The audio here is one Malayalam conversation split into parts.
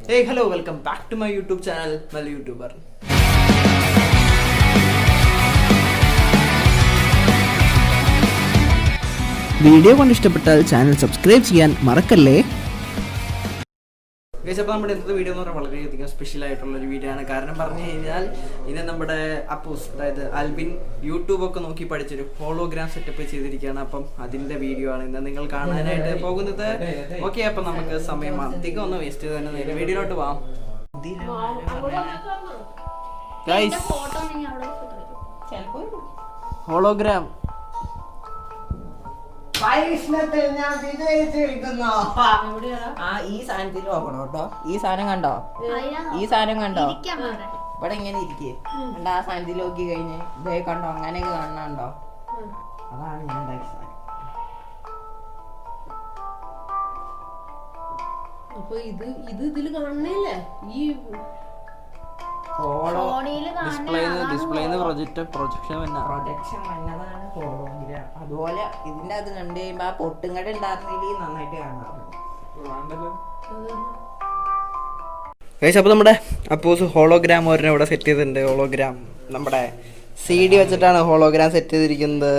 Hey, hello, welcome back to my YouTube channel, Mallu YouTuber. Video കൊണ്ട് ഇഷ്ടപ്പെട്ടാൽ ചാനൽ സബ്സ്ക്രൈബ് ചെയ്യാൻ മറക്കല്ലേ. അപ്പോൾ നമ്മുടെ ഇന്നത്തെ വീഡിയോ എന്ന് പറഞ്ഞാൽ വളരെയധികം സ്പെഷ്യൽ ആയിട്ടുള്ളൊരു വീഡിയോ ആണ്. കാരണം പറഞ്ഞു കഴിഞ്ഞാൽ ഇന്ന് നമ്മുടെ അപ്പൂസ്, അതായത് ആൽബിൻ യൂട്യൂബൊക്കെ നോക്കി പഠിച്ചൊരു ഹോളോഗ്രാം സെറ്റപ്പ് ചെയ്തിരിക്കുകയാണ്. അപ്പം അതിൻ്റെ വീഡിയോ ആണ് ഇന്ന് നിങ്ങൾ കാണാനായിട്ട് പോകുന്നത്. ഓക്കെ, അപ്പം നമുക്ക് സമയം അധികം ഒന്ന് വേസ്റ്റ് ചെയ്ത് തന്നെ നേരെ വീഡിയോയിലോട്ട് പോവാം. ഹോളോഗ്രാം ഞാൻ വിജയിച്ചിരിക്കുന്നു. ഈ സാധനത്തിൽ നോക്കണം കേട്ടോ. ഈ സാധനം കണ്ടോ? ഇവിടെ ഇങ്ങനെ ഇരിക്കേ കണ്ട. ആ സാധനത്തിൽ നോക്കി കഴിഞ്ഞ് ഇതേ കണ്ടോ, അങ്ങനെയൊക്കെ കാണണുണ്ടോ? അതാണ് ഞാൻ ഉണ്ടാക്കിയ സാധനം. അപ്പൊ ഇതില് കാണണില്ലേ? ഈ പ്രൊജക്ഷൻ വന്നതാണ് ഹോളോഗ്രാം. അതുപോലെ ഇതിന്റെ അത് കണ്ടു കഴിയുമ്പോ ആ പൊട്ടും കട ഉണ്ടായിരുന്നില്ല നന്നായിട്ട് കാണാറുണ്ട്. അപ്പോൾ നമ്മുടെ അപ്പോസ് ഹോളോഗ്രാം ഒരെണ്ണം ഇവിടെ സെറ്റ് ചെയ്തിട്ടുണ്ട്. ഹോളോഗ്രാം നമ്മുടെ CD വെച്ചിട്ടാണ് ഹോളോഗ്രാം സെറ്റ് ചെയ്തിരിക്കുന്നത്.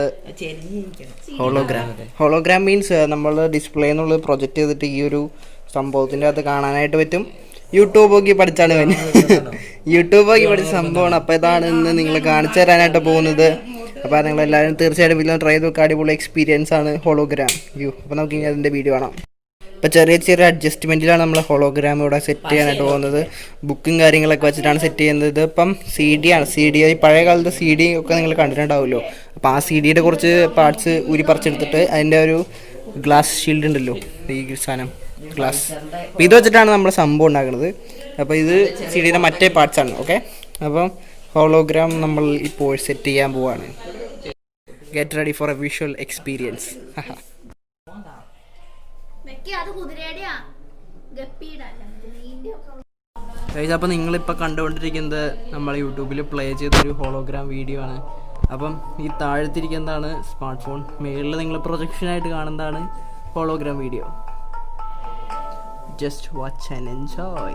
ഹോളോഗ്രാം മീൻസ് നമ്മൾ ഡിസ്പ്ലേ എന്നുള്ളത് പ്രൊജക്റ്റ് ചെയ്തിട്ട് ഈ ഒരു സംഭവത്തിൻ്റെ അകത്ത് കാണാനായിട്ട് പറ്റും. യൂട്യൂബ് നോക്കി പഠിച്ചാണ് യൂട്യൂബ് നോക്കി പഠിച്ച സംഭവമാണ്. അപ്പോൾ ഇതാണ് ഇന്ന് നിങ്ങൾ കാണിച്ചു തരാനായിട്ട് പോകുന്നത്. അപ്പോൾ നിങ്ങൾ എല്ലാവരും തീർച്ചയായിട്ടും വീട്ടിൽ ട്രൈ ചെയ്ത് നോക്കുക. അടിപൊളി എക്സ്പീരിയൻസ് ആണ് ഹോളോഗ്രാം. അപ്പോൾ നമുക്ക് ഇനി അതിൻ്റെ വീഡിയോ കാണാം. ഇപ്പോൾ ചെറിയ അഡ്ജസ്റ്റ്മെൻറ്റിലാണ് നമ്മൾ ഹോളോഗ്രാം ഇവിടെ സെറ്റ് ചെയ്യാനായിട്ട് പോകുന്നത്. ബുക്കും കാര്യങ്ങളൊക്കെ വെച്ചിട്ടാണ് സെറ്റ് ചെയ്യുന്നത്. ഇപ്പം CD ആണ്. ഈ പഴയ കാലത്ത് CD ഒക്കെ നിങ്ങൾ കണ്ടിട്ടുണ്ടാവുമല്ലോ. അപ്പോൾ ആ CD-യുടെ കുറച്ച് പാർട്സ് ഊരി പറിച്ചെടുത്തിട്ട് അതിൻ്റെ ഒരു ഗ്ലാസ് ഷീൽഡ് ഉണ്ടല്ലോ, ഈ സാധനം ഗ്ലാസ്, അപ്പോൾ ഇത് വെച്ചിട്ടാണ് നമ്മൾ സംഭവം ഉണ്ടാക്കുന്നത്. അപ്പോൾ ഇത് CD-യുടെ മറ്റേ പാർട്സ് ആണ്. ഓക്കെ, അപ്പം ഹോളോഗ്രാം നമ്മൾ ഇപ്പോൾ സെറ്റ് ചെയ്യാൻ പോവാണ്. Get ready for A visual experience. അപ്പോൾ നിങ്ങളിപ്പോൾ കണ്ടുകൊണ്ടിരിക്കുന്നത് നമ്മൾ യൂട്യൂബിൽ പ്ലേ ചെയ്തൊരു ഹോളോഗ്രാം വീഡിയോ ആണ്. അപ്പം ഈ താഴത്തിരിക്കുന്നതാണ് സ്മാർട്ട് ഫോൺ, മേളിൽ നിങ്ങൾ പ്രൊജക്ഷനായിട്ട് കാണുന്നതാണ് hologram video. Just watch and enjoy.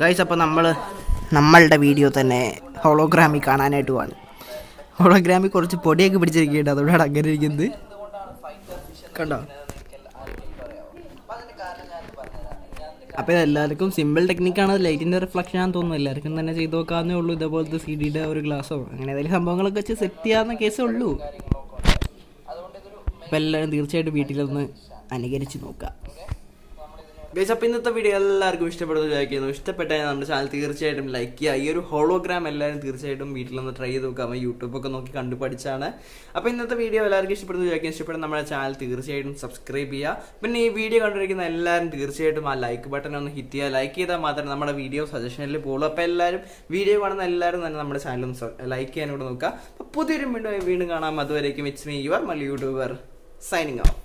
Guys, അപ്പോൾ നമ്മളുടെ വീഡിയോ തന്നെ ഹോളോഗ്രാമിൽ കാണാനായിട്ട് പോവാണ്. ഹോളോഗ്രാമിൽ കുറച്ച് പൊടിയൊക്കെ പിടിച്ചിരിക്കുന്നുണ്ട്, അതോടാണ് അങ്ങനെ ഇരിക്കുന്നത്. കണ്ടോ? അപ്പോൾ ഇതെല്ലാവർക്കും സിമ്പിൾ ടെക്നിക്കാണ്. ലൈറ്റിൻ്റെ റിഫ്ലക്ഷൻ ആണെന്ന് തോന്നുന്നു. എല്ലാവർക്കും തന്നെ ചെയ്ത് നോക്കാവുന്നേ ഉള്ളൂ. ഇതേപോലത്തെ CD-യുടെ ഒരു ഗ്ലാസ്സോ അങ്ങനെ ഏതെങ്കിലും സംഭവങ്ങളൊക്കെ വെച്ച് സെറ്റ് ചെയ്യാവുന്ന കേസേ ഉള്ളൂ. അപ്പോൾ എല്ലാവരും തീർച്ചയായിട്ടും വീട്ടിലൊന്ന് അനുകരിച്ച് നോക്കുക. ഗൈസ്, അപ്പോൾ ഇന്നത്തെ വീഡിയോ എല്ലാവർക്കും ഇഷ്ടപ്പെടുന്നു വിചാരിക്കുന്നു. ഇഷ്ടപ്പെട്ടാൽ നമ്മുടെ ചാനൽ തീർച്ചയായിട്ടും ലൈക്ക് ചെയ്യുക. ഈ ഒരു ഹോളോഗ്രാം എല്ലാവരും തീർച്ചയായിട്ടും വീട്ടിലൊന്ന് ട്രൈ ചെയ്ത് നോക്കുക. അപ്പോൾ യൂട്യൂബൊക്കെ നോക്കി കണ്ടു പഠിച്ചാണ്. അപ്പോൾ ഇന്നത്തെ വീഡിയോ എല്ലാവർക്കും ഇഷ്ടപ്പെടുന്നു വിചാരിക്കുന്നു. ഇഷ്ടപ്പെടുന്ന നമ്മുടെ ചാനൽ തീർച്ചയായിട്ടും സബ്സ്ക്രൈബ് ചെയ്യുക. പിന്നെ ഈ വീഡിയോ കണ്ടിരിക്കുന്ന എല്ലാവരും തീർച്ചയായിട്ടും ആ ലൈക്ക് ബട്ടൺ ഒന്ന് ഹിറ്റ് ചെയ്യുക. ലൈക്ക് ചെയ്താൽ മാത്രമേ നമ്മുടെ വീഡിയോ സജഷനിൽ പോകുള്ളൂ. അപ്പോൾ എല്ലാവരും വീഡിയോ കാണുന്ന എല്ലാവരും തന്നെ നമ്മുടെ ചാനൽ ഒന്ന് ലൈക്ക് ചെയ്യാനോട് നോക്കുക. അപ്പോൾ പുതിയൊരു വീണ്ടും കാണാം. അതുവരേക്കും it's me your Mallu YouTuber signing off.